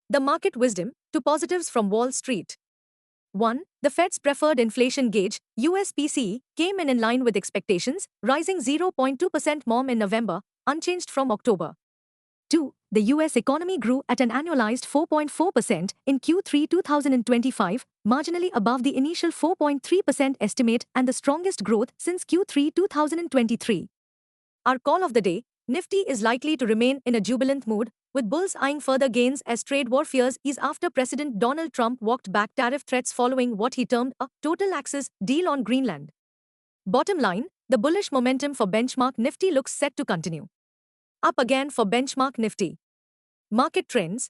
The market wisdom to positives from Wall Street. 1. The Fed's preferred inflation gauge, US PCE, came in line with expectations, rising 0.2% more in November, unchanged from October. 2. The US economy grew at an annualized 4.4% in Q3 2025, marginally above the initial 4.3% estimate and the strongest growth since Q3 2023. Our call of the day: Nifty is likely to remain in a jubilant mood, with bulls eyeing further gains as trade war fears ease after President Donald Trump walked back tariff threats following what he termed a total access deal on Greenland. Bottom line, the bullish momentum for benchmark Nifty looks set to continue. Up again for benchmark Nifty. Market trends.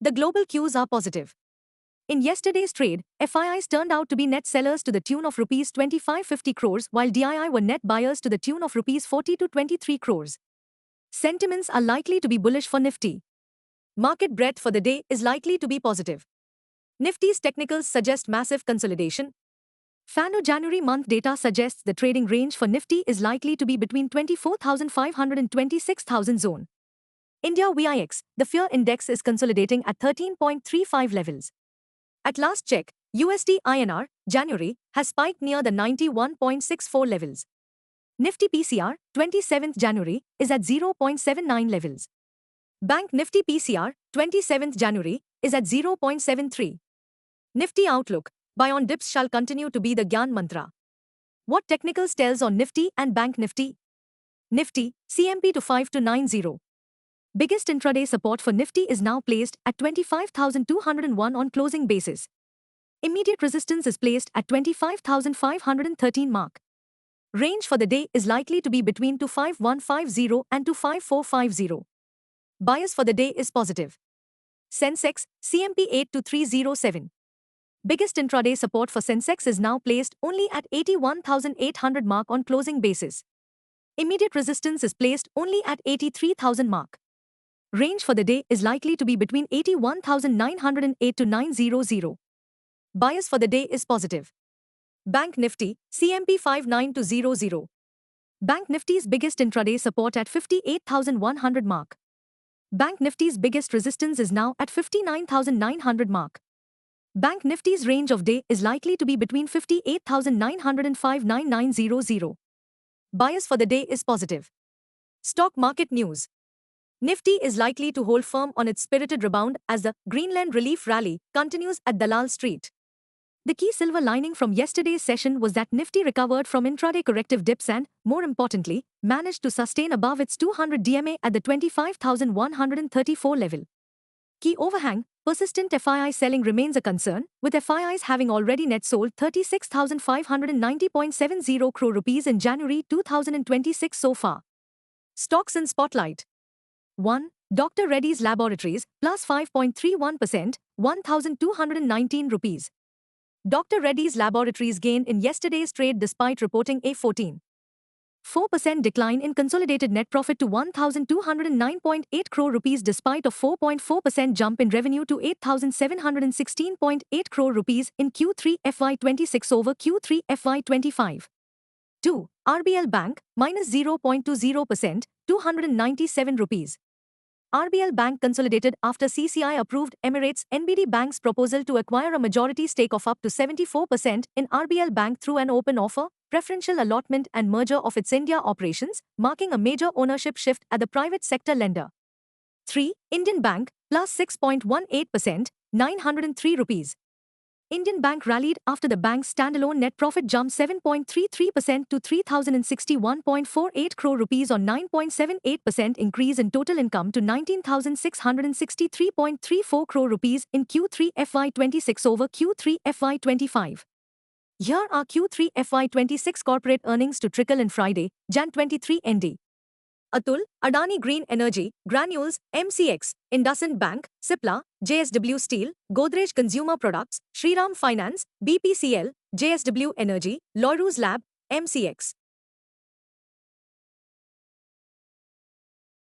The global cues are positive. In yesterday's trade, FIIs turned out to be net sellers to the tune of Rs 2550 crores while DII were net buyers to the tune of Rs 40 to 23 crores. Sentiments are likely to be bullish for Nifty. Market breadth for the day is likely to be positive. Nifty's technicals suggest massive consolidation. FANO January month data suggests the trading range for Nifty is likely to be between 24,500 and 26,000 zone. India VIX, the fear index is consolidating at 13.35 levels. At last check, USD INR, January, has spiked near the 91.64 levels. Nifty PCR, 27th January, is at 0.79 levels. Bank Nifty PCR, 27th January, is at 0.73. Nifty outlook: buy on dips shall continue to be the Gyan mantra. What technicals tells on Nifty and Bank Nifty? Nifty, CMP to 5290. Biggest intraday support for Nifty is now placed at 25,201 on closing basis. Immediate resistance is placed at 25,513 mark. Range for the day is likely to be between 25150 and 25450. Bias for the day is positive. Sensex, CMP 82307. Biggest intraday support for Sensex is now placed only at 81,800 mark on closing basis. Immediate resistance is placed only at 83,000 mark. Range for the day is likely to be between 81,908 to 900. Bias for the day is positive. Bank Nifty, CMP 59200. Bank Nifty's biggest intraday support at 58,100 mark. Bank Nifty's biggest resistance is now at 59,900 mark. Bank Nifty's range of day is likely to be between 58,900 and 59900. Bias for the day is positive. Stock market news. Nifty is likely to hold firm on its spirited rebound as the Greenland relief rally continues at Dalal Street. The key silver lining from yesterday's session was that Nifty recovered from intraday corrective dips and, more importantly, managed to sustain above its 200 DMA at the 25,134 level. Key overhang: persistent FII selling remains a concern, with FIIs having already net sold 36,590.70 crore rupees in January 2026 so far. Stocks in spotlight. 1. Dr. Reddy's Laboratories, plus 5.31%, 1,219 rupees. Dr. Reddy's Laboratories gained in yesterday's trade despite reporting a 14.4% decline in consolidated net profit to 1,209.8 crore rupees despite a 4.4% jump in revenue to 8,716.8 crore rupees in Q3 FY26 over Q3 FY25. 2. RBL Bank, minus 0.20%, 297 rupees. RBL Bank consolidated after CCI approved Emirates NBD Bank's proposal to acquire a majority stake of up to 74% in RBL Bank through an open offer, preferential allotment and merger of its India operations, marking a major ownership shift at the private sector lender. 3. Indian Bank, plus 6.18%, 903 rupees. Indian Bank rallied after the bank's standalone net profit jumped 7.33% to 3,061.48 crore rupees on 9.78% increase in total income to 19,663.34 crore rupees in Q3 FY26 over Q3 FY25. Here are Q3 FY26 corporate earnings to trickle in Friday, Jan 23 ND. Atul, Adani Green Energy, Granules, MCX, IndusInd Bank, Cipla, JSW Steel, Godrej Consumer Products, Shriram Finance, BPCL, JSW Energy, Laurus Lab, MCX.